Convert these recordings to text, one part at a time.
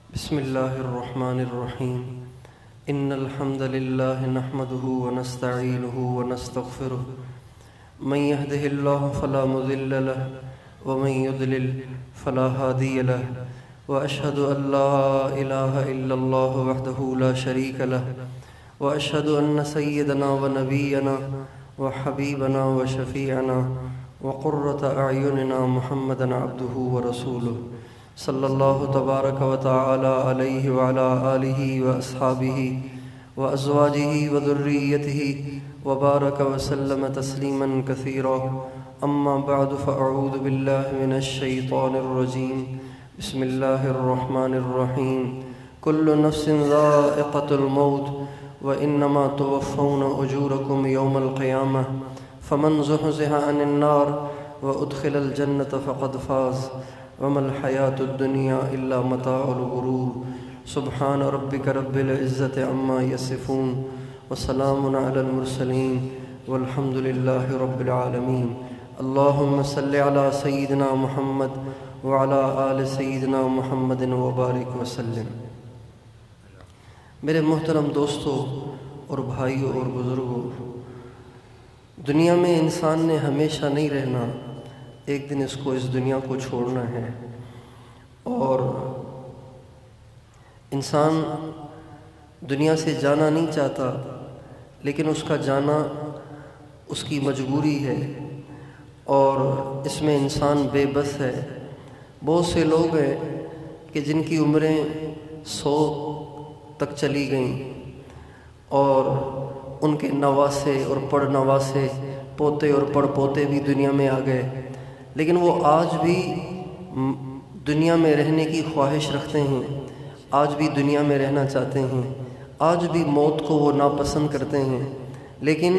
بسم الله الرحمن الرحيم إن الحمد لله نحمده ونستعينه ونستغفره من يهده الله فلا مضل له ومن يضلل فلا هادي له وأشهد أن لا إله إلا الله وحده لا شريك له وأشهد أن سيدنا ونبينا وحبيبنا وشفيعنا وقرة أعيننا محمدا عبده ورسوله صلی اللہ تبارک و تعالی علیہ وعلی آلہ واصحابہ وازواجہ وذریتہ وبارک وسلم تسلیما کثیرا اما بعد فاعوذ باللہ من الشیطان الرجیم بسم اللہ الرحمن الرحیم کل نفس ذائقۃ الموت وانما توفون اجورکم یوم القیامہ فمن زحزح عن النار وادخل الجنة فقد فاز وما الحیاة الدنیا الا متاع الغرور سبحان ربک رب العزة عما یصفون وسلام علی المرسلین والحمد للہ رب العالمین اللہم صلی علی سیدنا محمد وعلی آل سیدنا محمد وبارک وسلم۔ میرے محترم دوستو اور بھائیوں اور بزرگوں، دنیا میں انسان نے ہمیشہ نہیں رہنا، ایک دن اس کو اس دنیا کو چھوڑنا ہے، اور انسان دنیا سے جانا نہیں چاہتا، لیکن اس کا جانا اس کی مجبوری ہے، اور اس میں انسان بے بس ہے۔ بہت سے لوگ ہیں کہ جن کی عمریں 100 تک چلی گئیں، اور ان کے نواسے اور پڑ نواسے، پوتے اور پڑ پوتے بھی دنیا میں آ گئے، لیکن وہ آج بھی دنیا میں رہنے کی خواہش رکھتے ہیں، آج بھی دنیا میں رہنا چاہتے ہیں، آج بھی موت کو وہ ناپسند کرتے ہیں، لیکن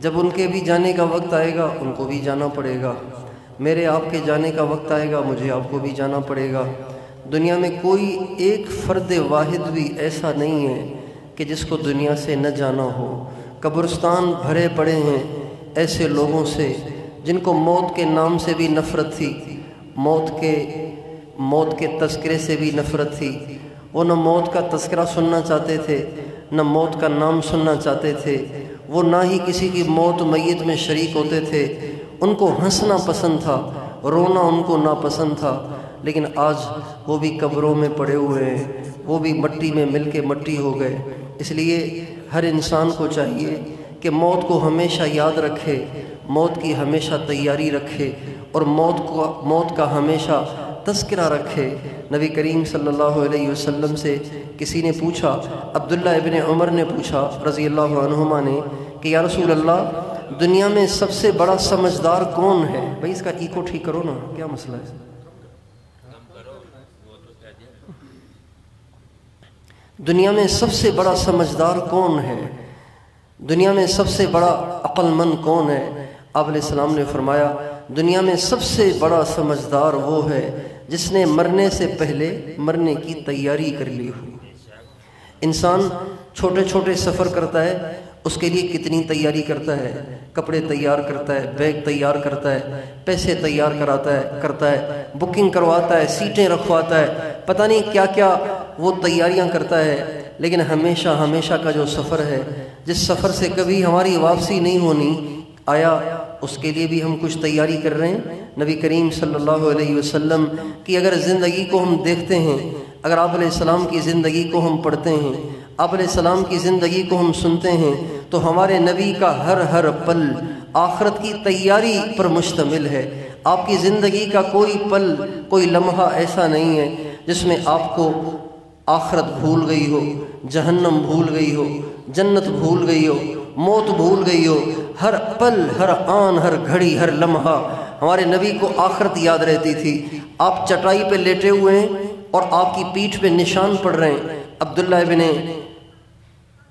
جب ان کے بھی جانے کا وقت آئے گا ان کو بھی جانا پڑے گا، میرے آپ کے جانے کا وقت آئے گا مجھے آپ کو بھی جانا پڑے گا۔ دنیا میں کوئی ایک فرد واحد بھی ایسا نہیں ہے کہ جس کو دنیا سے نہ جانا ہو۔ قبرستان بھرے پڑے ہیں ایسے لوگوں سے جن کو موت کے نام سے بھی نفرت تھی، موت کے تذکرے سے بھی نفرت تھی، وہ نہ موت کا تذکرہ سننا چاہتے تھے، نہ موت کا نام سننا چاہتے تھے، وہ نہ ہی کسی کی موت میت میں شریک ہوتے تھے، ان کو ہنسنا پسند تھا، رونا ان کو ناپسند تھا، لیکن آج وہ بھی قبروں میں پڑے ہوئے ہیں، وہ بھی مٹی میں مل کے مٹی ہو گئے۔ اس لیے ہر انسان کو چاہیے کہ موت کو ہمیشہ یاد رکھے، موت کی ہمیشہ تیاری رکھے، اور موت کا ہمیشہ تذکرہ رکھے۔ نبی کریم صلی اللہ علیہ وسلم سے کسی نے پوچھا، عبداللہ ابن عمر نے پوچھا رضی اللہ عنہما نے کہ یا رسول اللہ، دنیا میں سب سے بڑا سمجھدار کون ہے؟ بھائی اس کا ایکو ٹھیک کرو نا، کیا مسئلہ ہے؟ دنیا میں سب سے بڑا سمجھدار کون ہے؟ دنیا میں سب سے بڑا عقل مند کون ہے؟ آپ علیہ السلام نے فرمایا، دنیا میں سب سے بڑا سمجھدار وہ ہے جس نے مرنے سے پہلے مرنے کی تیاری کر لی ہو۔ انسان چھوٹے چھوٹے سفر کرتا ہے، اس کے لیے کتنی تیاری کرتا ہے، کپڑے تیار کرتا ہے، بیگ تیار کرتا ہے، پیسے تیار کرتا ہے، بکنگ کرواتا ہے، سیٹیں رکھواتا ہے، پتہ نہیں کیا کیا وہ تیاریاں کرتا ہے، لیکن ہمیشہ کا جو سفر ہے، جس سفر سے کبھی ہماری واپسی نہیں ہونی، آیا اس کے لیے بھی ہم کچھ تیاری کر رہے ہیں؟ نبی کریم صلی اللہ علیہ وسلم کی اگر زندگی کو ہم دیکھتے ہیں، اگر آپ علیہ السلام کی زندگی کو ہم پڑھتے ہیں، آپ علیہ السلام کی زندگی کو ہم سنتے ہیں، تو ہمارے نبی کا ہر پل آخرت کی تیاری پر مشتمل ہے۔ آپ کی زندگی کا کوئی پل، کوئی لمحہ ایسا نہیں ہے جس میں آپ کو آخرت بھول گئی ہو، جہنم بھول گئی ہو، جنت بھول گئی ہو، موت بھول گئی ہو۔ ہر پل، ہر آن، ہر گھڑی، ہر لمحہ ہمارے نبی کو آخرت یاد رہتی تھی۔ آپ چٹائی پہ لیٹے ہوئے ہیں اور آپ کی پیٹھ پہ نشان پڑ رہے ہیں۔ عبداللہ ابن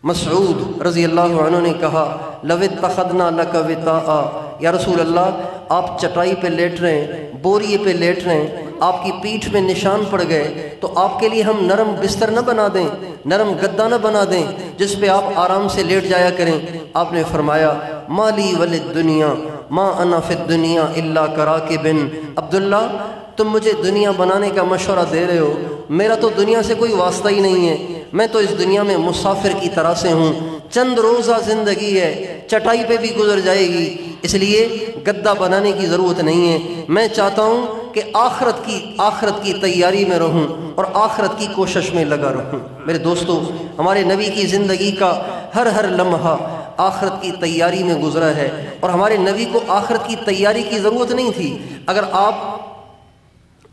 مسعود رضی اللہ عنہ نے کہا، لَوِ اتَّخَذْنَا لَكَ وِطَاءً، یا رسول اللہ، آپ چٹائی پہ لیٹ رہے ہیں، بوریے پہ لیٹ رہے ہیں، آپ کی پیٹھ پہ نشان پڑ گئے، تو آپ کے لیے ہم نرم بستر نہ بنا دیں، نرم گدا نہ بنا دیں جس پہ آپ آرام سے لیٹ جایا کریں؟ آپ نے فرمایا، مالی ولد دنیا ما انا فی الدنیا الا کراکب، عبداللہ تم مجھے دنیا بنانے کا مشورہ دے رہے ہو، میرا تو دنیا سے کوئی واسطہ ہی نہیں ہے، میں تو اس دنیا میں مسافر کی طرح سے ہوں، چند روزہ زندگی ہے، چٹائی پہ بھی گزر جائے گی، اس لیے گدہ بنانے کی ضرورت نہیں ہے، میں چاہتا ہوں کہ آخرت کی تیاری میں رہوں اور آخرت کی کوشش میں لگا رہوں۔ میرے دوستو، ہمارے نبی کی زندگی کا ہر لمحہ آخرت کی تیاری میں گزرا ہے، اور ہمارے نبی کو آخرت کی تیاری کی ضرورت نہیں تھی۔ اگر آپ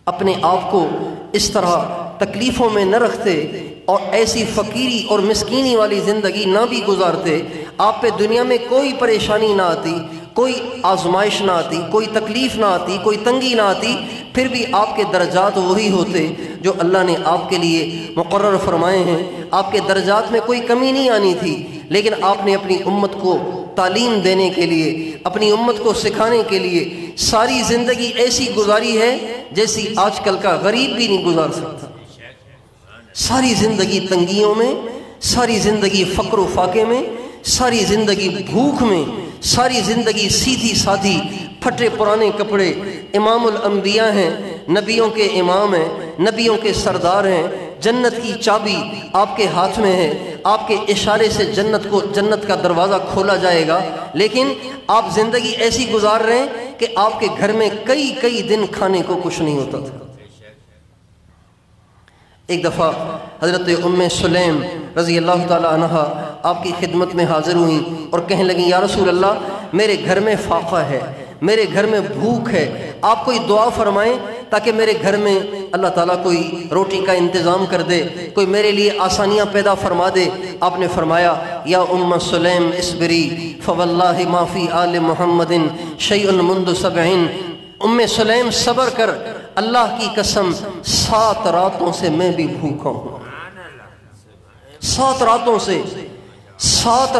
اپنے آپ کو اس طرح تکلیفوں میں نہ رکھتے اور ایسی فقیری اور مسکینی والی زندگی نہ بھی گزارتے، آپ پہ دنیا میں کوئی پریشانی نہ آتی، کوئی آزمائش نہ آتی، کوئی تکلیف نہ آتی، کوئی تنگی نہ آتی، پھر بھی آپ کے درجات وہی ہوتے جو اللہ نے آپ کے لیے مقرر فرمائے ہیں۔ آپ کے درجات میں کوئی کمی نہیں آنی تھی، لیکن آپ نے اپنی امت کو تعلیم دینے کے لیے، اپنی امت کو سکھانے کے لیے ساری زندگی ایسی گزاری ہے جیسی آج کل کا غریب بھی نہیں گزار سکتا۔ ساری زندگی تنگیوں میں، ساری زندگی فقر و فاقے میں، ساری زندگی بھوک میں، ساری زندگی سیدھی سادھی پھٹے پرانے کپڑے۔ امام الانبیاء ہیں، نبیوں کے امام ہیں، نبیوں کے سردار ہیں، جنت کی چابی آپ کے ہاتھ میں ہے، آپ کے اشارے سے جنت کا دروازہ کھولا جائے گا، لیکن آپ زندگی ایسی گزار رہے ہیں کہ آپ کے گھر میں کئی دن کھانے کو کچھ نہیں ہوتا تھا۔ ایک دفعہ حضرت ام سلیم رضی اللہ تعالی عنہ آپ کی خدمت میں حاضر ہوئیں اور کہنے لگیں، یا رسول اللہ، میرے گھر میں فاقہ ہے، میرے گھر میں بھوک ہے، آپ کوئی دعا فرمائیں تاکہ میرے گھر میں اللہ تعالیٰ کوئی روٹی کا انتظام کر دے، کوئی میرے لیے آسانیاں پیدا فرما دے۔ آپ نے فرمایا، یا ام سلیم اصبری فواللہ ما فی آل محمد شیء منذ 70۔ ام سلیم صبر کر، اللہ کی قسم 7 راتوں سے میں بھی بھوکا ہوں، 7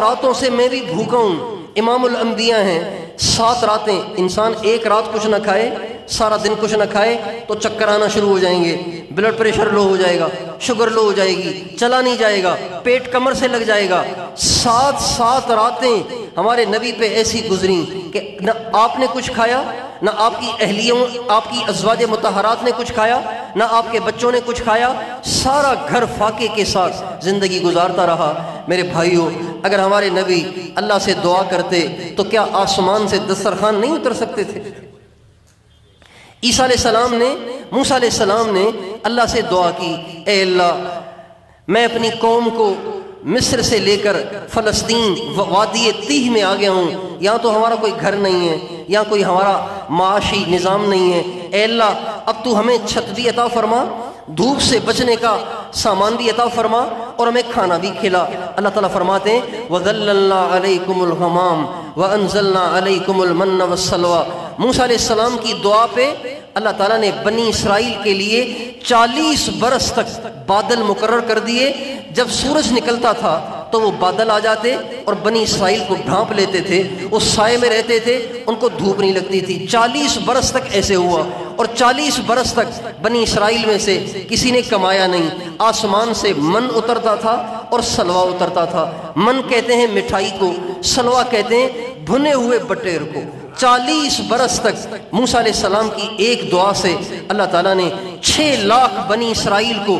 راتوں سے میں بھی بھوکا ہوں۔ امام الانبیاء ہیں، 7 راتیں، انسان ایک رات کچھ نہ کھائے، سارا دن کچھ نہ کھائے تو چکر آنا شروع ہو جائیں گے، بلڈ پریشر لو ہو جائے گا، شوگر لو ہو جائے گی، چلا نہیں جائے گا، پیٹ کمر سے لگ جائے گا۔ 7 راتیں ہمارے نبی پہ ایسی گزریں کہ نہ آپ نے کچھ کھایا، نہ آپ کی اہلیوں، آپ کی ازواج مطہرات نے کچھ کھایا، نہ آپ کے بچوں نے کچھ کھایا، سارا گھر فاقے کے ساتھ زندگی گزارتا رہا۔ میرے بھائیوں، اگر ہمارے نبی اللہ سے دعا کرتے تو کیا آسمان سے دسترخوان نہیں اتر سکتے تھے؟ عیسیٰ علیہ السلام نے، موسیٰ علیہ السلام نے اللہ سے دعا کی، اے اللہ، میں اپنی قوم کو مصر سے لے کر فلسطین وادی تیہ میں آ گیا ہوں، یہاں تو ہمارا کوئی گھر نہیں ہے، یہاں کوئی ہمارا معاشی نظام نہیں ہے، اے اللہ اب تو ہمیں چھت بھی عطا فرما، دھوپ سے بچنے کا سامان بھی عطا فرما، اور ہمیں کھانا بھی کھلا۔ اللہ تعالیٰ فرماتے ہیں، وَذَلَّلْنَا عَلَيْكُمُ الْغَمَامَ وَأَنزَلْنَا عَلَيْكُمُ الْمَنَّ وَالسَّلْوَىٰ۔ موسیٰ علیہ السلام کی دعا پہ اللہ تعالیٰ نے بنی اسرائیل کے لیے 40 برس تک بادل مقرر کر دیے۔ جب سورج نکلتا تھا تو وہ بادل آ جاتے اور بنی اسرائیل کو ڈھانپ لیتے تھے، اس سائے میں رہتے تھے، ان کو دھوپ نہیں لگتی تھی۔ 40 برس تک ایسے ہوا، اور 40 برس تک بنی اسرائیل میں سے کسی نے کمایا نہیں۔ آسمان سے من اترتا تھا اور سلوا اترتا تھا۔ من کہتے ہیں مٹھائی کو، سلوا کہتے ہیں بھنے ہوئے بٹیر کو۔ 40 برس تک موسیٰ علیہ السلام کی ایک دعا سے اللہ تعالیٰ نے 6 لاکھ بنی اسرائیل کو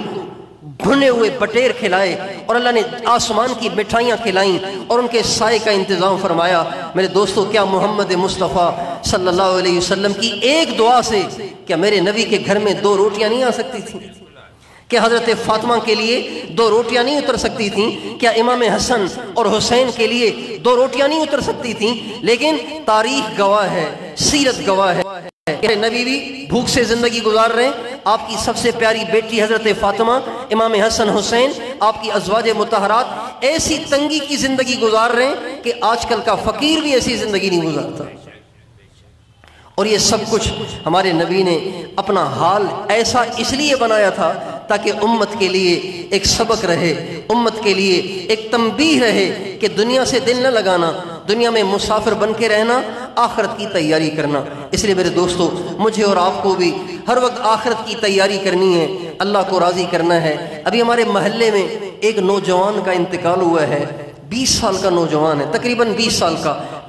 بھنے ہوئے بٹیر کھلائے، اور اللہ نے آسمان کی مٹھائیاں کھلائیں اور ان کے سائے کا انتظام فرمایا۔ میرے دوستو، کیا محمد مصطفیٰ صلی اللہ علیہ وسلم کی ایک دعا سے کیا میرے نبی کے گھر میں 2 روٹیاں نہیں آ سکتی تھیں؟ کیا حضرت فاطمہ کے لیے 2 روٹیاں نہیں اتر سکتی تھیں؟ کیا امام حسن اور حسین کے لیے 2 روٹیاں نہیں اتر سکتی تھیں؟ لیکن تاریخ گواہ ہے، سیرت گواہ ہے کہ نبی بھی بھوک سے زندگی گزار رہے ہیں۔ آپ کی سب سے پیاری بیٹی حضرت فاطمہ، امام حسن حسین، آپ کی ازواج مطہرات ایسی تنگی کی زندگی گزار رہے ہیں کہ آج کل کا فقیر بھی ایسی زندگی نہیں گزارتا۔ اور یہ سب کچھ ہمارے نبی نے اپنا حال ایسا اس لیے بنایا تھا تاکہ امت کے لیے ایک سبق رہے، امت کے لیے ایک تنبیہ رہے کہ دنیا سے دل نہ لگانا، دنیا میں مسافر بن کے رہنا، آخرت کی تیاری کرنا۔ اس لیے میرے دوستو، مجھے اور آپ کو بھی ہر وقت آخرت کی تیاری کرنی ہے، اللہ کو راضی کرنا ہے۔ ابھی ہمارے محلے میں ایک نوجوان کا انتقال ہوا ہے، 20 سال کا نوجوان ہے، تقریباً 20 سال کا،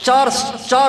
4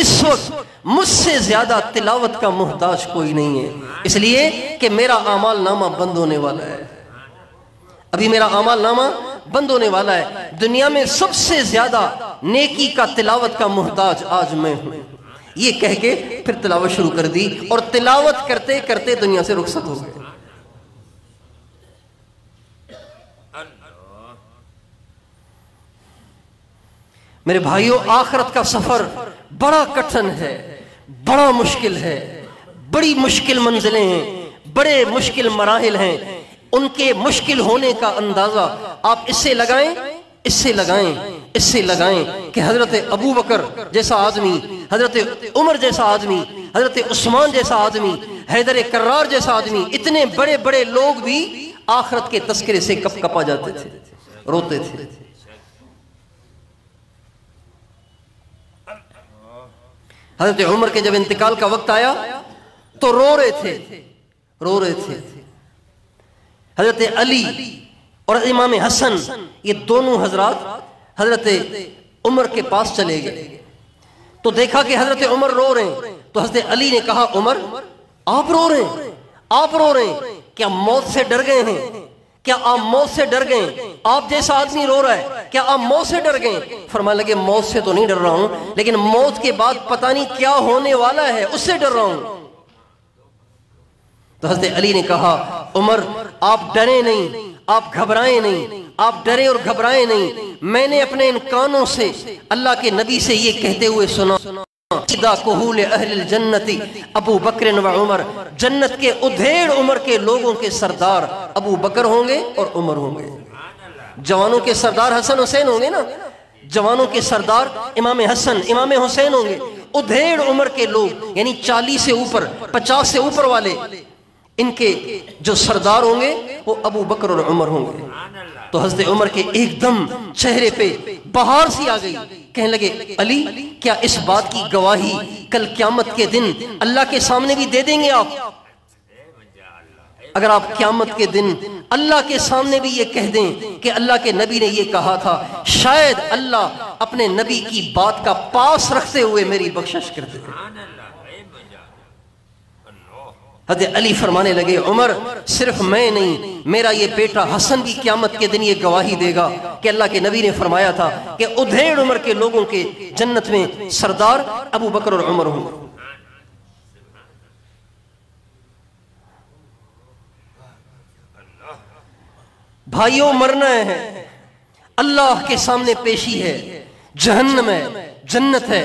اس وقت مجھ سے زیادہ تلاوت کا محتاج کوئی نہیں ہے، اس لیے کہ میرا اعمال نامہ بند ہونے والا ہے، ابھی میرا اعمال نامہ بند ہونے والا ہے۔ دنیا میں سب سے زیادہ نیکی کا تلاوت کا محتاج آج میں ہوں، یہ کہہ کے پھر تلاوت شروع کر دی، اور تلاوت کرتے کرتے دنیا سے رخصت ہو گئے۔ میرے بھائیوں، آخرت کا سفر بڑا کٹھن ہے، بڑا مشکل ہے، بڑی مشکل منزلیں ہیں، بڑے مشکل مراحل ہیں۔ ان کے مشکل ہونے کا اندازہ آپ اس سے لگائیں، اس سے لگائیں، اس سے لگائیں کہ حضرت ابو بکر جیسا آدمی، حضرت عمر جیسا آدمی، حضرت عثمان جیسا آدمی، حیدر کرار جیسا آدمی، اتنے بڑے بڑے لوگ بھی آخرت کے تذکرے سے کپ کپا جاتے تھے، روتے تھے۔ حضرت عمر کے جب انتقال کا وقت آیا تو رو رہے تھے۔ حضرت علی اور امام حسن، یہ دونوں حضرات حضرت عمر کے پاس چلے گئے تو دیکھا کہ حضرت عمر رو رہے ہیں، تو حضرت علی نے کہا عمر آپ رو رہے ہیں، کیا موت سے ڈر گئے ہیں؟ کیا آپ موت سے ڈر گئے؟ آپ جیسا آدمی رو رہا ہے، کیا آپ موت سے ڈر گئے؟ فرمانے لگے موت سے تو نہیں ڈر رہا ہوں، لیکن موت کے بعد پتہ نہیں کیا ہونے والا ہے، اس سے ڈر رہا ہوں۔ تو حضرت علی نے کہا عمر آپ ڈرے نہیں، آپ گھبرائیں نہیں، آپ ڈرے اور گھبرائیں نہیں، میں نے اپنے ان کانوں سے اللہ کے نبی سے یہ کہتے ہوئے سنا سیدہ کہول اہل الجنت ابو بکر و عمر، جنت کے ادھیڑ عمر کے لوگوں کے سردار ابو بکر ہوں گے اور عمر ہوں گے۔ جوانوں کے سردار حسن حسین ہوں گے نا، جوانوں کے سردار امام حسن امام حسین ہوں گے، ادھیڑ عمر کے لوگ یعنی 40 سے اوپر 50 سے اوپر والے، ان کے جو سردار ہوں گے وہ ابو بکر اور عمر ہوں گے۔ تو حضرت عمر کے ایک دم چہرے پہ بہار سی آ گئی، کہنے لگے علی کیا اس بات کی گواہی کل قیامت کے دن اللہ کے سامنے بھی دے دیں گے آپ؟ اگر آپ قیامت کے دن اللہ کے سامنے بھی یہ کہہ دیں کہ اللہ کے نبی نے یہ کہا تھا، شاید اللہ اپنے نبی کی بات کا پاس رکھتے ہوئے میری بخشش کر دے۔ حضرت علی فرمانے لگے عمر صرف میں نہیں، میرا یہ بیٹا حسن بھی قیامت کے دن یہ گواہی دے گا کہ اللہ کے نبی نے فرمایا تھا کہ ادھیڑ عمر کے لوگوں کے جنت میں سردار ابو بکر اور عمر ہوں۔ بھائیوں مرنا ہے، اللہ کے سامنے پیشی ہے، جہنم ہے، جنت ہے،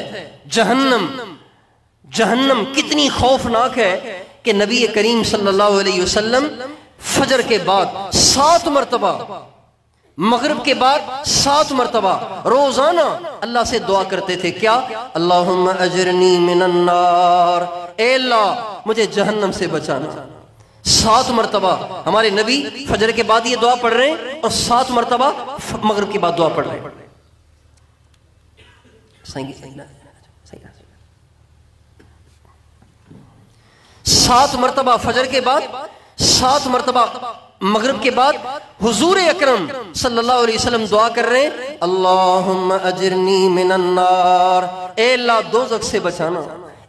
جہنم کتنی خوفناک ہے کہ نبی کریم صلی اللہ علیہ وسلم فجر کے بعد 7 مرتبہ، مغرب کے بعد 7 مرتبہ روزانہ اللہ سے دعا کرتے تھے، کیا؟ اللہم اجرنی من النار، اے اللہ مجھے جہنم سے بچانا۔ 7 مرتبہ ہمارے نبی فجر کے بعد یہ دعا پڑھ رہے ہیں اور 7 مرتبہ مغرب کے بعد دعا پڑھ رہے ہیں۔ 7 مرتبہ فجر کے بعد، 7 مرتبہ مغرب کے بعد حضور اکرم صلی اللہ علیہ وسلم دعا کر رہے ہیں اللہم اجرنی من النار، اے اللہ دوزخ سے بچانا،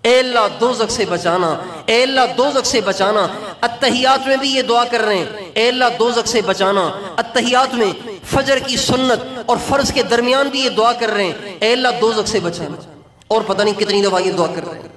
اے اللہ دوزخ سے بچانا، اے اللہ دوزخ سے بچانا۔ التحیات میں بھی یہ دعا کر رہے ہیں اے اللہ دوزخ سے بچانا۔ التحیات میں فجر کی سنت اور فرض کے درمیان بھی یہ دعا کر رہے ہیں اے اللہ دوزخ سے بچانا، اور پتہ نہیں کتنی دفعہ یہ دعا کر رہے ہیں۔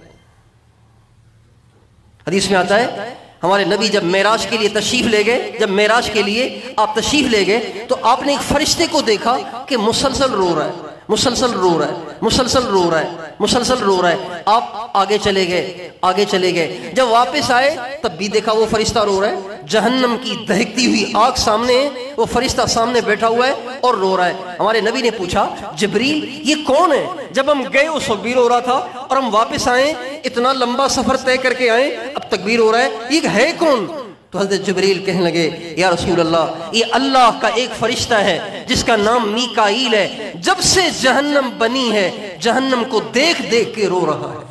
حدیث میں آتا ہے ہمارے نبی جب معراج کے لیے تشریف لے گئے، جب معراج کے لیے آپ تشریف لے گئے تو آپ نے ایک فرشتے کو دیکھا کہ مسلسل رو رہا ہے، مسلسل رو رہا ہے، مسلسل رو رہا ہے، مسلسل رو رہا ہے۔ آپ آگے چلے گئے، آگے چلے گئے، جب واپس آئے تب بھی دیکھا وہ فرشتہ رو رہا ہے، جہنم کی دہکتی ہوئی آگ سامنے ہے، وہ فرشتہ سامنے بیٹھا ہوا ہے اور رو رہا ہے۔ ہمارے نبی نے پوچھا جبریل یہ کون ہے؟ جب ہم گئے اس وقت بھی رو رہا تھا اور ہم واپس آئے اتنا لمبا سفر طے کر کے آئے اب تک بھی رو رہا ہے، یہ ہے کون؟ تو حضرت جبریل کہنے لگے یا رسول اللہ یہ اللہ کا ایک فرشتہ ہے جس کا نام میکائیل ہے، جب سے جہنم بنی ہے جہنم کو دیکھ دیکھ کے رو رہا ہے۔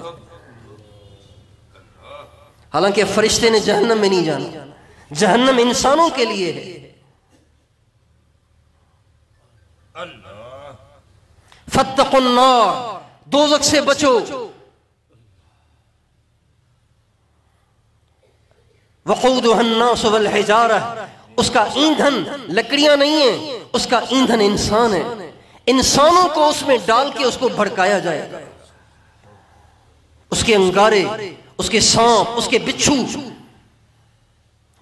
حالانکہ فرشتے نے جہنم میں نہیں جانا، جہنم انسانوں کے لیے ہے۔ فاتقوا النار، دوزخ سے بچو، وقودها الناس والحجارہ، اس کا ایندھن لکڑیاں نہیں ہیں، اس کا ایندھن انسان ہے، انسانوں کو اس میں ڈال کے اس کو بھڑکایا جائے گا، اس کے انگارے، اس کے سانپ، اس کے بچھو،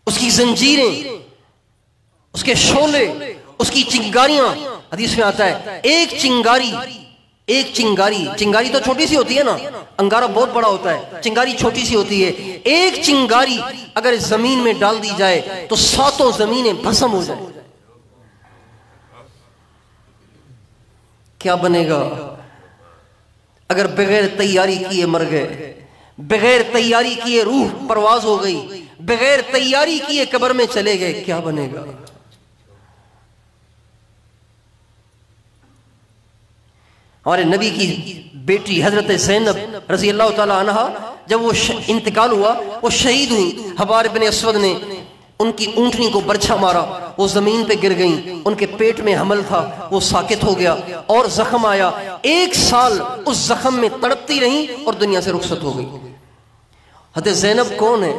اس کی زنجیریں، اس کے شعلے، اس کی چنگاریاں۔ حدیث میں آتا ہے ایک چنگاری تو چھوٹی سی ہوتی ہے نا، انگارہ بہت بڑا ہوتا ہے، چنگاری چھوٹی سی ہوتی ہے، ایک چنگاری اگر زمین میں ڈال دی جائے تو ساتوں زمینیں بھسم ہو جائیں۔ کیا بنے گا اگر بغیر تیاری کیے مر گئے، بغیر تیاری کیے روح پرواز ہو گئی، بغیر تیاری کیے قبر میں چلے گئے، کیا بنے گا؟ ہمارے نبی کی بیٹی حضرت زینب رضی اللہ تعالی عنہ جب وہ انتقال ہوا، وہ شہید ہوئی، حبار بن اسود نے ان کی اونٹنی کو برچھا مارا، وہ زمین پہ گر گئیں، ان کے پیٹ میں حمل تھا، وہ ساکت ہو گیا، اور زخم آیا، 1 سال اس زخم میں تڑپتی رہیں اور دنیا سے رخصت ہو گئی۔ حضرت زینب کون ہے؟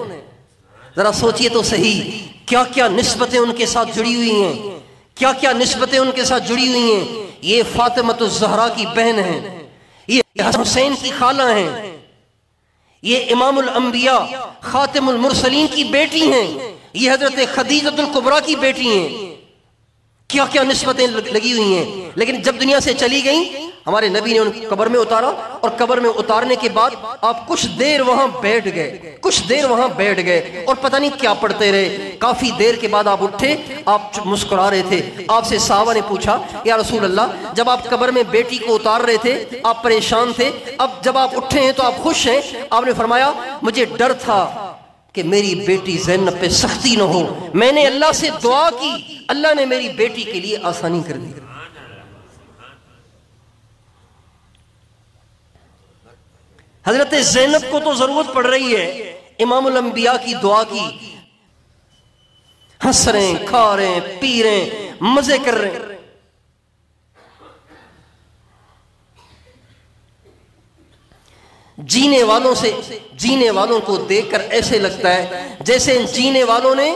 ذرا سوچئے تو صحیح، کیا کیا نسبتیں ان کے ساتھ جڑی ہوئی ہیں، کیا کیا نسبتیں ان کے ساتھ جڑی ہوئی ہیں۔ یہ فاطمۃ الزہرا کی بہن ہیں، یہ حسین کی خالہ ہیں، یہ امام الانبیاء خاتم المرسلین کی بیٹی ہیں، یہ حضرت خدیجۃ الکبریٰ کی بیٹی ہیں، کیا کیا نسبتیں لگی ہوئی ہیں۔ لیکن جب دنیا سے چلی گئیں، ہمارے نبی نے ان کو قبر میں اتارا، اور قبر میں اتارنے کے بعد آپ کچھ دیر وہاں بیٹھ گئے اور پتہ نہیں کیا پڑھتے رہے۔ کافی دیر کے بعد آپ اٹھے، آپ مسکرا رہے تھے۔ آپ سے صحابہ نے پوچھا یا رسول اللہ، جب آپ قبر میں بیٹی کو اتار رہے تھے آپ پریشان تھے، اب جب آپ اٹھے ہیں تو آپ خوش ہیں؟ آپ نے فرمایا مجھے ڈر تھا کہ میری بیٹی زینب پہ سختی نہ ہو، میں نے اللہ سے دعا کی، اللہ نے میری بیٹی کے لیے آسانی کر دی۔ حضرت زینب کو تو ضرورت پڑ رہی ہے امام الانبیاء کی دعا کی، ہنس رہے ہیں، کھا رہے ہیں، پی رہے ہیں، مزے کر رہے ہیں۔ جینے والوں کو دیکھ کر ایسے لگتا ہے جیسے ان جینے والوں نے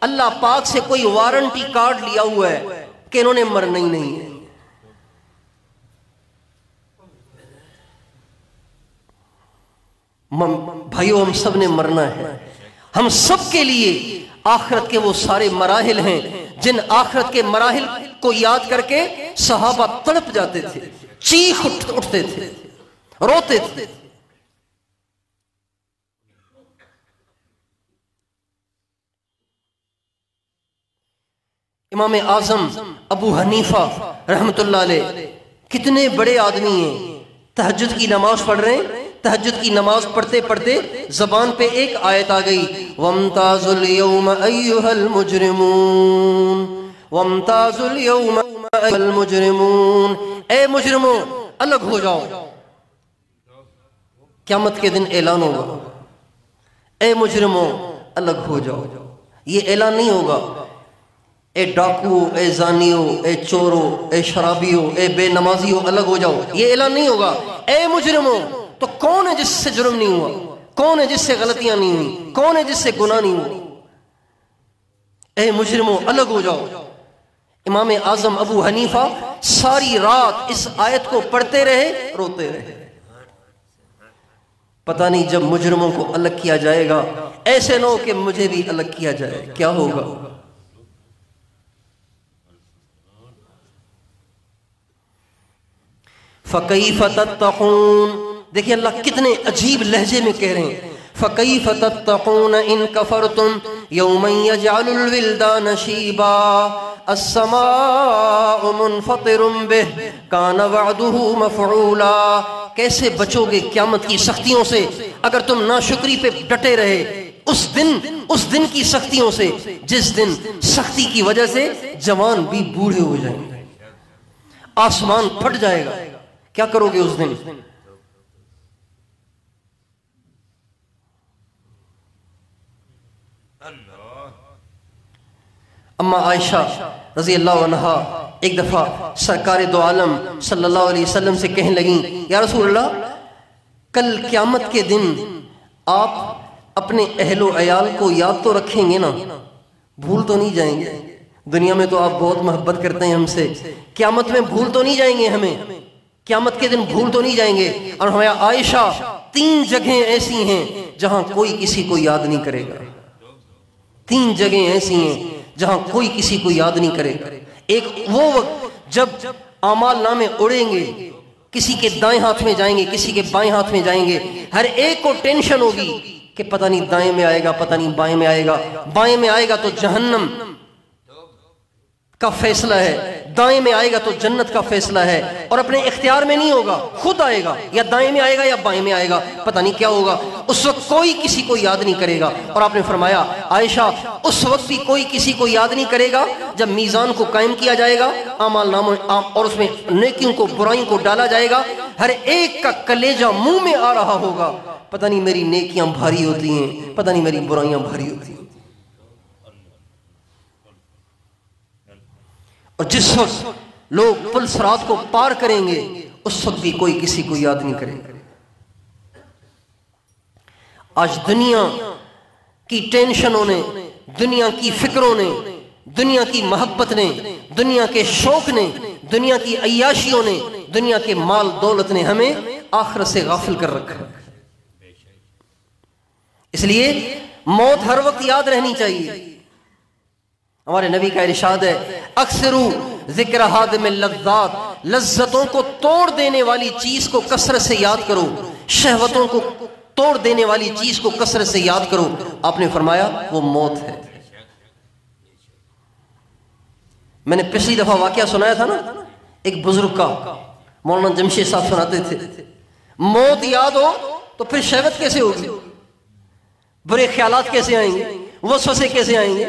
اللہ پاک سے کوئی وارنٹی کارڈ لیا ہوا ہے کہ انہوں نے مرنا ہی نہیں ہے۔ بھائیو، ہم سب نے مرنا ہے، ہم سب کے لیے آخرت کے وہ سارے مراحل ہیں جن آخرت کے مراحل کو یاد کر کے صحابہ تڑپ جاتے تھے، چیخ اٹھتے تھے، روتے تھے۔ امام اعظم ابو حنیفہ رحمت اللہ علیہ کتنے بڑے آدمی ہیں، تہجد کی نماز پڑھ رہے ہیں، تہجد کی نماز پڑھتے پڑھتے زبان پہ ایک آیت آ گئی، وَامْتَازُوا الْيَوْمَ أَيُّهَا الْمُجْرِمُونَ وَامْتَازُوا الْيَوْمَ أَيُّهَا الْمُجْرِمُونَ، اے مجرموں الگ ہو جاؤ، قیامت کے دن اعلان ہوگا، اے مجرموں الگ ہو جاؤ۔ یہ اعلان نہیں ہوگا اے ڈاکو، اے زانیو، اے چورو، اے شرابیو، اے بے نمازیو الگ ہو جاؤ، یہ اعلان نہیں ہوگا۔ اے مجرموں، تو کون ہے جس سے جرم نہیں ہوا؟ کون ہے جس سے غلطیاں نہیں ہوئی؟ کون ہے جس سے گناہ نہیں ہوا؟ اے مجرموں الگ ہو جاؤ۔ امام اعظم ابو حنیفہ ساری رات اس آیت کو پڑھتے رہے، روتے رہے۔ پتہ نہیں جب مجرموں کو الگ کیا جائے گا ایسے نہ ہو کہ مجھے بھی الگ کیا جائے، کیا ہوگا؟ فَكَيْفَ تَتَّقُونَ، دیکھیں اللہ کتنے عجیب لہجے میں کہہ رہے ہیں، فَكَيْفَ تَتَّقُونَ إِن كَفَرْتُمْ يَوْمًا يَجْعَلُ الْوِلْدَانَ شِيبًا السَّمَاءُ مُنْفَطِرٌ بِهِ كَانَ وَعْدُهُ مَفْعُولًا۔ کیسے بچو گے قیامت کی سختیوں سے اگر تم ناشکری پہ ڈٹے رہے؟ اس دن کی سختیوں سے جس دن سختی کی وجہ سے جوان بھی بوڑھے ہو جائیں گے، آسمان پھٹ جائے گا، کیا کرو گے اس دن؟ اما عائشہ رضی اللہ عنہا ایک دفعہ سرکار دو عالم صلی اللہ علیہ وسلم سے کہنے لگیں، یا رسول اللہ، کل قیامت کے دن آپ اپنے اہل و عیال کو یاد تو رکھیں گے نا، بھول تو نہیں جائیں گے؟ دنیا میں تو آپ بہت محبت کرتے ہیں ہم سے، قیامت میں بھول تو نہیں جائیں گے ہمیں؟ قیامت کے دن بھول تو نہیں جائیں گے؟ اور ہمیں عائشہ 3 جگہیں ایسی ہیں جہاں کوئی کسی کو یاد نہیں کرے گا، 3 جگہیں ایسی ہیں جہاں کوئی کسی کو یاد نہیں کرے گا۔ ایک وہ وقت جب اعمال نامے اڑیں گے، کسی کے دائیں ہاتھ میں جائیں گے، کسی کے بائیں ہاتھ میں جائیں گے، ہر ایک کو ٹینشن ہوگی کہ پتہ نہیں دائیں میں آئے گا، پتہ نہیں بائیں میں آئے گا۔ بائیں میں آئے گا تو جہنم کا فیصلہ ہے، دائیں میں آئے گا تو جنت کا فیصلہ ہے، اور اپنے اختیار میں نہیں ہوگا، خود آئے گا، یا دائیں میں آئے گا یا بائیں میں آئے گا، پتہ نہیں کیا ہوگا۔ اس وقت کوئی کسی کو یاد نہیں کرے گا۔ اور آپ نے فرمایا عائشہ اس وقت بھی کوئی کسی کو یاد نہیں کرے گا جب میزان کو قائم کیا جائے گا، اعمال ناموں اور اس میں نیکیوں کو برائیوں کو ڈالا جائے گا، ہر ایک کا کلیجہ منہ میں آ رہا ہوگا، پتہ نہیں میری نیکیاں بھاری ہوتی ہیں، پتہ نہیں میری برائیاں بھاری ہوتی ہیں۔ اور جس وقت لوگ پل صراط کو پار کریں گے اس وقت بھی کوئی کسی کو یاد نہیں کرے گا۔ آج دنیا کی ٹینشنوں نے، دنیا کی فکروں نے، دنیا کی محبت نے، دنیا کے شوق نے، دنیا کی عیاشیوں نے، دنیا کے مال دولت نے ہمیں آخرت سے غافل کر رکھا ہے۔ اس لیے موت ہر وقت یاد رہنی چاہیے۔ ہمارے نبی کا ارشاد ہے اکثرو ذکر ہادم اللذات، لذتوں کو توڑ دینے والی چیز کو کثرت سے یاد کرو، شہوتوں کو توڑ دینے والی چیز کو کثرت سے یاد کرو۔ آپ نے فرمایا وہ موت ہے۔ میں نے پچھلی دفعہ واقعہ سنایا تھا نا ایک بزرگ کا، مولانا جمشید صاحب سناتے تھے، موت یاد ہو تو پھر شہوت کیسے ہوگی، برے خیالات کیسے آئیں گے، وسوسے کیسے آئیں گے؟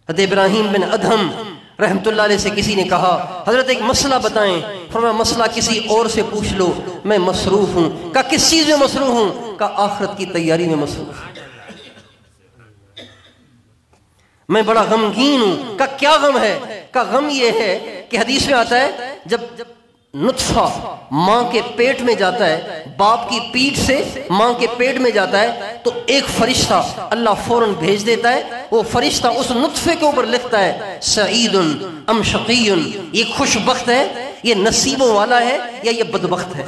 حضرت ابراہیم بن ادہم رحمت اللہ علیہ سے کسی نے کہا حضرت ایک مسئلہ بتائیں، فرمایا مسئلہ کسی اور سے پوچھ لو، میں مصروف ہوں۔ کہا کس چیز میں مصروف ہوں؟ کہا آخرت کی تیاری میں مصروف ہوں، میں بڑا غمگین ہوں۔ کہا کیا غم ہے؟ کہا غم یہ ہے کہ حدیث میں آتا ہے جب نطفہ ماں کے پیٹ میں جاتا ہے، باپ کی پیٹھ سے ماں کے پیٹ میں جاتا ہے، تو ایک فرشتہ اللہ فوراً بھیج دیتا ہے، وہ فرشتہ اس نطفے کے اوپر لکھتا ہے سعید ام شقی، یہ خوش بخت ہے، یہ نصیبوں والا ہے یا یہ بدبخت ہے۔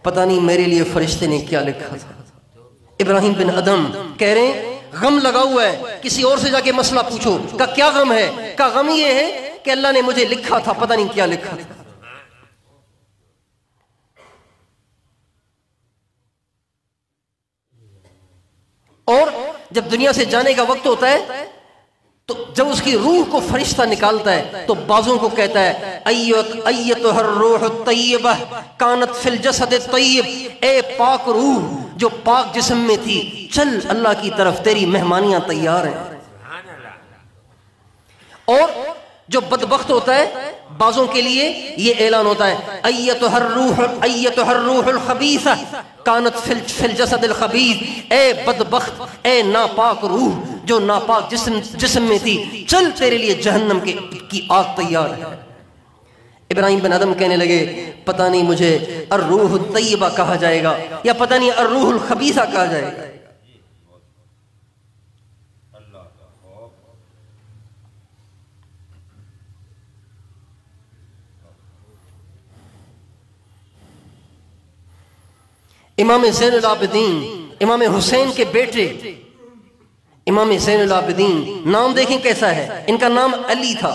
پتہ نہیں میرے لیے فرشتے نے کیا لکھا تھا۔ ابراہیم بن ادہم کہہ رہے ہیں غم لگا ہوا ہے، کسی اور سے جا کے مسئلہ پوچھو۔ کہا کیا غم ہے؟ کہا غم یہ ہے کہ اللہ نے مجھے لکھا تھا، پتہ نہیں کیا لکھا تھا۔ اور جب دنیا سے جانے کا وقت ہوتا ہے تو جب اس کی روح کو فرشتہ نکالتا ہے تو بازوں کو کہتا ہے ایتھا الروح الطیبہ کانت فی الجسد الطیب، اے پاک روح جو پاک جسم میں تھی، چل اللہ کی طرف، تیری مہمانیاں تیار ہیں۔ اور جو بدبخت ہوتا ہے بعضوں کے لیے یہ اعلان ہوتا ہے ایتھا الروح الخبیثہ کانت فی الجسد الخبیث، اے بدبخت، اے ناپاک روح جو ناپاک جسم میں تھی، چل تیرے لیے جہنم کی آگ تیار ہے۔ ابراہیم بن ادہم کہنے لگے پتہ نہیں مجھے الروح الطیبہ کہا جائے گا یا پتہ نہیں الروح الخبیثہ کہا جائے گا۔ امام زین العابدین، امام حسین کے بیٹے امام زین العابدین، نام دیکھیں کیسا ہے، ان کا نام علی تھا،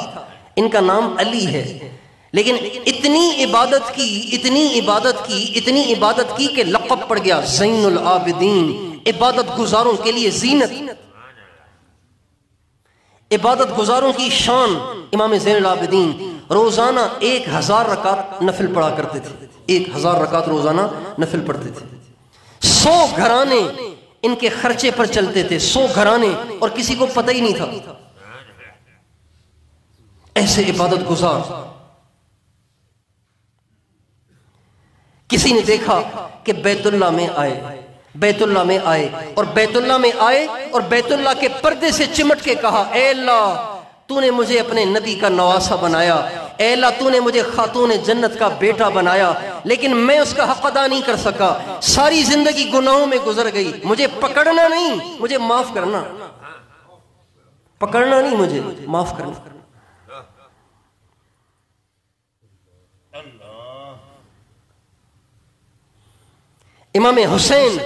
ان کا نام علی ہے، لیکن اتنی عبادت کی کہ لقب پڑ گیا زین العابدین، عبادت گزاروں کے لیے زینت، عبادت گزاروں کی شان۔ امام زین العابدین روزانہ 1000 رکعت نفل پڑھا کرتے تھے، 1000 رکعت روزانہ نفل پڑھتے تھے۔ 100 گھرانے ان کے خرچے پر چلتے تھے، 100 گھرانے، اور کسی کو پتہ ہی نہیں تھا۔ ایسے عبادت گزار۔ کسی نے دیکھا کہ بیت اللہ میں آئے اور بیت اللہ کے پردے سے چمٹ کے کہا اے اللہ تو نے مجھے اپنے نبی کا نواسہ بنایا، اے اللہ تو نے مجھے خاتون جنت کا بیٹا بنایا لیکن میں اس کا حق ادا نہیں کر سکا، ساری زندگی گناہوں میں گزر گئی، مجھے پکڑنا نہیں، مجھے معاف کرنا، پکڑنا نہیں، مجھے معاف کرنا۔ امام حسین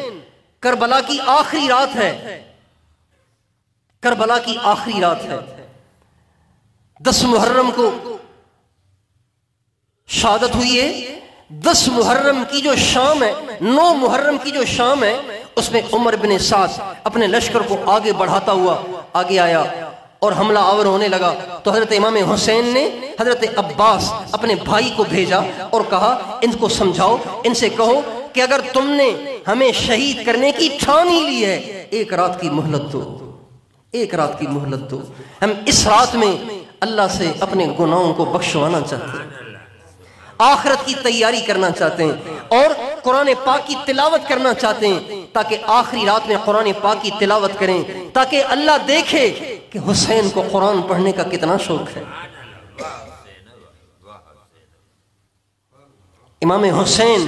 کربلا کی آخری رات ہے، کربلا کی آخری رات ہے، 10 محرم کو شہادت ہوئی ہے۔ 10 محرم کی جو شام ہے، 9 محرم کی جو شام ہے، اس میں عمر بن سعد اپنے لشکر کو آگے بڑھاتا ہوا آگے آیا اور حملہ آور ہونے لگا، تو حضرت امام حسین نے حضرت عباس اپنے بھائی کو بھیجا اور کہا ان کو سمجھاؤ، ان سے کہو کہ اگر تم نے ہمیں شہید کرنے کی ٹھان ہی لی ہے، 1 رات کی مہلت دو، 1 رات کی مہلت دو، ہم اس رات میں اللہ سے اپنے گناہوں کو بخشوانا چاہتے ہیں، آخرت کی تیاری کرنا چاہتے ہیں اور قرآن پاک کی تلاوت کرنا چاہتے ہیں، تاکہ آخری رات میں قرآن پاک کی تلاوت کریں، تاکہ اللہ دیکھے کہ حسین کو قرآن پڑھنے کا کتنا شوق ہے۔ امام حسین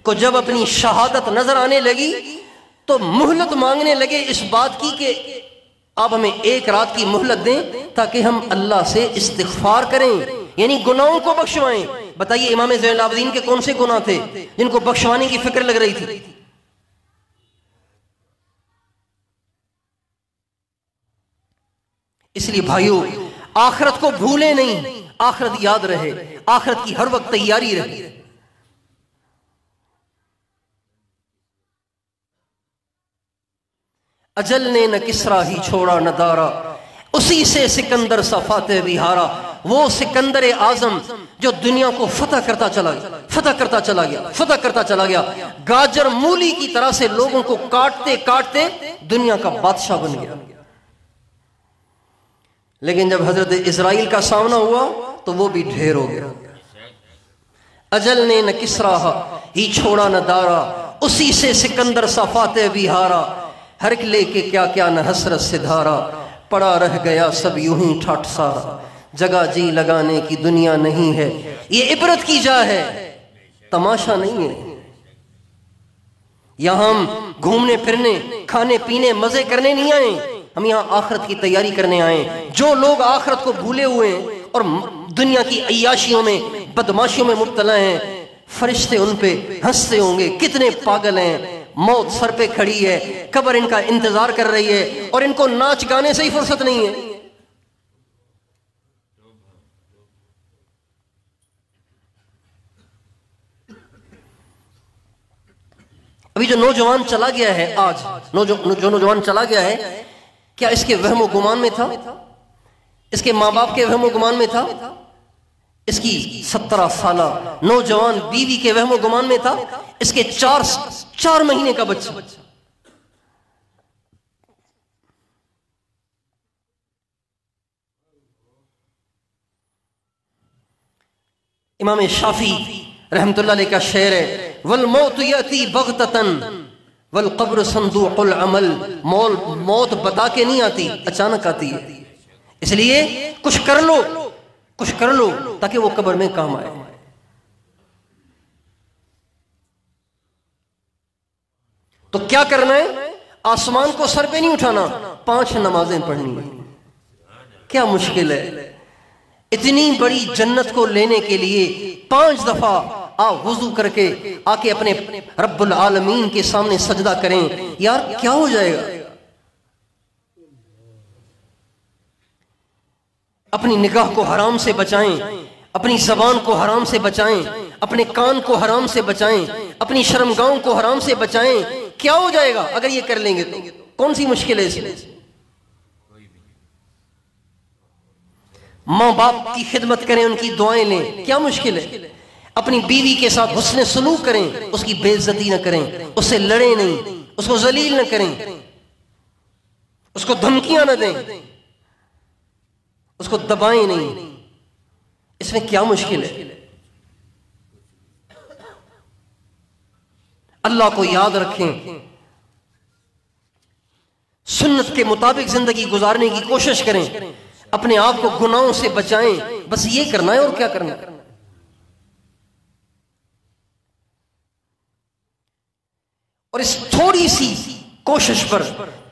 کو جب اپنی شہادت نظر آنے لگی تو مہلت مانگنے لگے اس بات کی کہ آپ ہمیں 1 رات کی مہلت دیں تاکہ ہم اللہ سے استغفار کریں، یعنی گناہوں کو بخشوائیں۔ بتائیے امام زین العابدین کے کون سے گناہ تھے جن کو بخشوانے کی فکر لگ رہی تھی؟ اس لیے بھائیو، آخرت کو بھولے نہیں، آخرت یاد رہے، آخرت کی ہر وقت تیاری رہے۔ اجل نے نہ کسرا ہی چھوڑا نہ دارا، اسی سے سکندر سا فاتح بھی ہارا۔ وہ سکندر اعظم جو دنیا کو فتح کرتا چلا گیا، فتح کرتا چلا گیا، فتح کرتا چلا گیا، گاجر مولی کی طرح سے لوگوں کو کاٹتے کاٹتے دنیا کا بادشاہ بن گیا۔ لیکن جب حضرت اسرائیل کا سامنا ہوا تو وہ بھی ڈھیر ہو گیا۔ اجل نے نہ کسرا ہی چھوڑا نہ دارا، اسی سے سکندر سا فاتح بھی ہارا۔ ہرکلے کے کیا کیا نہ حسرت سے دھارا، پڑا رہ گیا سب یوں ہی ٹھاٹ سارا۔ جگہ جی لگانے کی دنیا نہیں ہے، یہ عبرت کی جا ہے، تماشا نہیں ہے۔ یہاں ہم گھومنے پھرنے، کھانے پینے، مزے کرنے نہیں آئے، ہم یہاں آخرت کی تیاری کرنے آئے۔ جو لوگ آخرت کو بھولے ہوئے ہیں اور دنیا کی عیاشیوں میں، بدماشیوں میں مبتلا ہیں، فرشتے ان پہ ہنستے ہوں گے، کتنے پاگل ہیں، موت سر پہ کھڑی ہے، قبر ان کا انتظار کر رہی ہے اور ان کو ناچ گانے سے ہی فرصت نہیں ہے۔ ابھی جو نوجوان چلا گیا ہے، آج جو نوجوان چلا گیا ہے، کیا اس کے وہم و گمان میں تھا؟ اس کے ماں باپ کے وہم و گمان میں تھا؟ اس کی 17 سالہ نوجوان بیوی کے وہم و گمان میں تھا؟ اس کے 4 مہینے کا بچہ، امام شافعی رحمت اللہ علیہ کا شعر ہے، والموت یاتی بغتتاً والقبر صندوق العمل۔ موت بتا کے نہیں آتی، اچانک آتی ہے، اس لیے کچھ کر لو تاکہ وہ قبر میں کام آئے۔ تو کیا کرنا ہے؟ آسمان کو سر پہ نہیں اٹھانا، 5 نمازیں پڑھنی ہیں۔ کیا مشکل ہے؟ اتنی بڑی جنت کو لینے کے لیے 5 دفعہ وضو کر کے آ کے اپنے رب العالمین کے سامنے سجدہ کریں، یار کیا ہو جائے گا؟ اپنی نگاہ کو حرام سے بچائیں، اپنی زبان کو حرام سے بچائیں، اپنے کان کو حرام سے بچائیں، اپنی شرمگاہوں کو حرام سے بچائیں۔ کیا ہو جائے گا اگر یہ کر لیں گے تو؟ کون سی مشکل ہے اس میں؟ ماں باپ کی خدمت کریں، ان کی دعائیں لیں، کیا مشکل ہے؟ اپنی بیوی کے ساتھ حسن سلوک کریں، اس کی بے عزتی نہ کریں، اس سے لڑیں نہیں، اس کو ذلیل نہ کریں، اس کو دھمکیاں نہ دیں، اس کو دبائیں نہیں، اس میں کیا مشکل ہے؟ اللہ کو یاد رکھیں، سنت کے مطابق زندگی گزارنے کی کوشش کریں، اپنے آپ کو گناہوں سے بچائیں، بس یہ کرنا ہے اور کیا کرنا ہے. اور اس تھوڑی سی کوشش پر،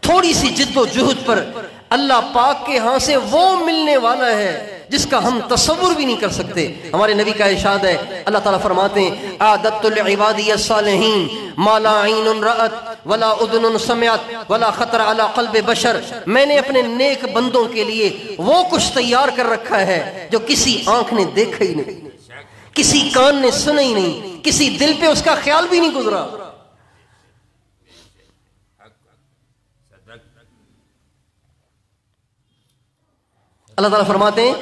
تھوڑی سی جد و جہد پر اللہ پاک کے ہاں سے وہ ملنے والا ہے جس کا ہم تصور بھی نہیں کر سکتے. ہمارے نبی کا ارشاد ہے، اللہ تعالیٰ فرماتے ہیں اعددت لعبادی الصالحین ما لا عین رأت ولا اذن سمعت ولا خطر علی قلب بشر. میں نے اپنے نیک بندوں کے لیے وہ کچھ تیار کر رکھا ہے جو کسی آنکھ نے دیکھا ہی نہیں، کسی کان نے سنا ہی نہیں، کسی دل پہ اس کا خیال بھی نہیں گزرا. اللہ تعالیٰ فرماتے ہیں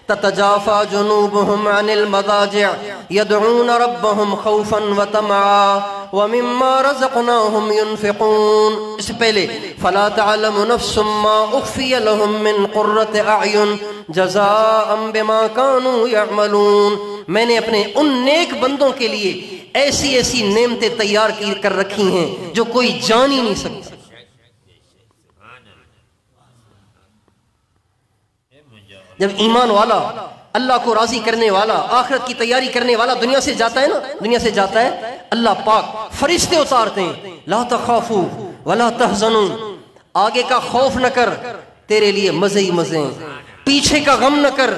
تتجافى جنوبهم عن المضاجع يدعون ربهم خوفا وطمعا ومما رزقناهم ينفقون. اس سے پہلے فلا تعلم نفس ما اخفي لهم من قرة اعين جزاء بما كانوا يعملون. میں نے اپنے ان نیک بندوں کے لیے ایسی ایسی نعمتیں تیار کر رکھی ہیں جو کوئی جان ہی نہیں سکتا. جب ایمان والا، اللہ کو راضی کرنے والا، آخرت کی تیاری کرنے والا دنیا سے جاتا ہے نا، دنیا سے جاتا ہے، اللہ پاک فرشتے اتارتے ہیں لا تخافوا ولا تحزنوا. آگے کا خوف نہ کر، تیرے لیے مزے ہی مزے ہیں. پیچھے کا غم نہ کر،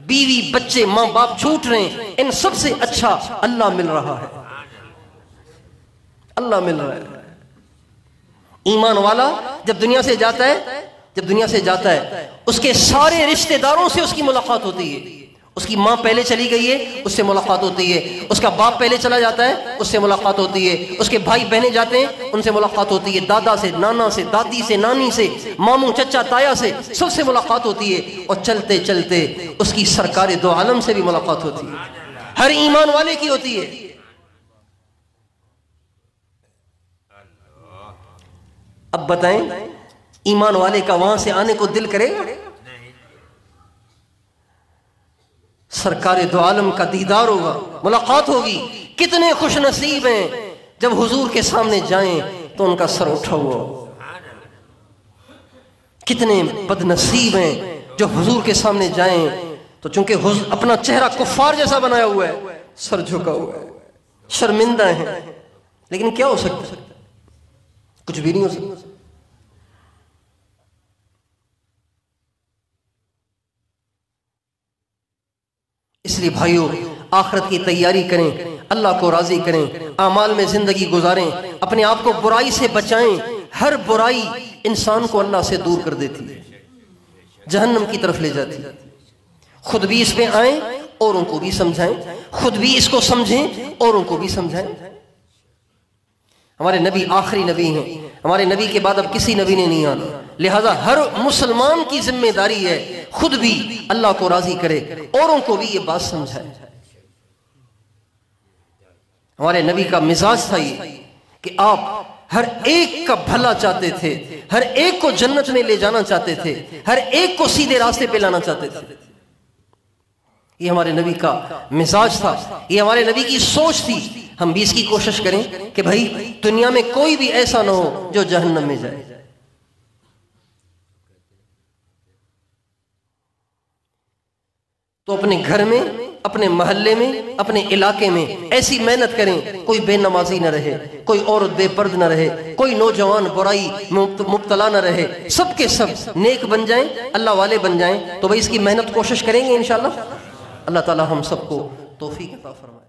بیوی بچے ماں باپ چھوٹ رہے ہیں، ان سب سے اچھا اللہ مل رہا ہے، اللہ مل رہا ہے. ایمان والا جب دنیا سے جاتا ہے، جب دنیا سے جاتا ہے اس کے سارے رشتہ داروں سے اس کی ملاقات ہوتی ہے. اس کی ماں پہلے چلی گئی ہے، اس سے ملاقات ہوتی ہے. اس کا باپ پہلے چلا جاتا ہے، اس سے ملاقات ہوتی ہے. اس کے بھائی بہنیں جاتے ہیں، ان سے ملاقات ہوتی ہے. دادا سے، نانا سے، دادی سے، نانی سے، ماموں چچا تایا سے، سب سے ملاقات ہوتی ہے. اور چلتے چلتے اس کی سرکار دو عالم سے بھی ملاقات ہوتی ہے. ہر ایمان والے کی ہوتی ہے. اب بتائیں ایمان والے کا وہاں سے آنے کو دل کرے گا؟ سرکار دو عالم کا دیدار ہوگا، ملاقات ہوگی. کتنے خوش نصیب ہیں جب حضور کے سامنے جائیں تو ان کا سر اٹھا ہوا. کتنے بد نصیب ہیں جو حضور کے سامنے جائیں تو چونکہ اپنا چہرہ کفار جیسا بنایا ہوا ہے، سر جھکا ہوا ہے، شرمندہ ہیں. لیکن کیا ہو سکتا ہے؟ کچھ بھی نہیں ہو سکتا. اس لیے بھائیو، آخرت کی تیاری کریں، اللہ کو راضی کریں، اعمال میں زندگی گزاریں، اپنے آپ کو برائی سے بچائیں. ہر برائی انسان کو اللہ سے دور کر دیتی ہے، جہنم کی طرف لے جاتی ہے. خود بھی اس پہ آئیں، اوروں کو بھی سمجھائیں، خود بھی اس کو سمجھیں، اوروں کو بھی سمجھائیں. ہمارے نبی آخری نبی ہیں، ہمارے نبی کے بعد اب کسی نبی نے نہیں آنا. لہذا ہر مسلمان کی ذمہ داری ہے خود بھی اللہ کو راضی کرے، اوروں کو بھی یہ بات سمجھائے. ہمارے نبی کا مزاج تھا یہ کہ آپ ہر ایک کا بھلا چاہتے تھے، ہر ایک کو جنت میں لے جانا چاہتے تھے، ہر ایک کو سیدھے راستے پہ لانا چاہتے تھے. یہ ہمارے نبی کا مزاج تھا، یہ ہمارے نبی کی سوچ تھی. ہم بھی اس کی کوشش کریں کہ بھائی دنیا میں کوئی بھی ایسا نہ ہو جو جہنم میں جائے. تو اپنے گھر میں، اپنے محلے میں، اپنے علاقے میں ایسی محنت کریں کوئی بے نمازی نہ رہے، کوئی عورت بے پرد نہ رہے، کوئی نوجوان برائی مبتلا نہ رہے. سب کے سب نیک بن جائیں، اللہ والے بن جائیں. تو بھائی اس کی محنت کوشش کریں گے انشاءاللہ. اللہ تعالی ہم سب کو توفیق عطا فرمائے.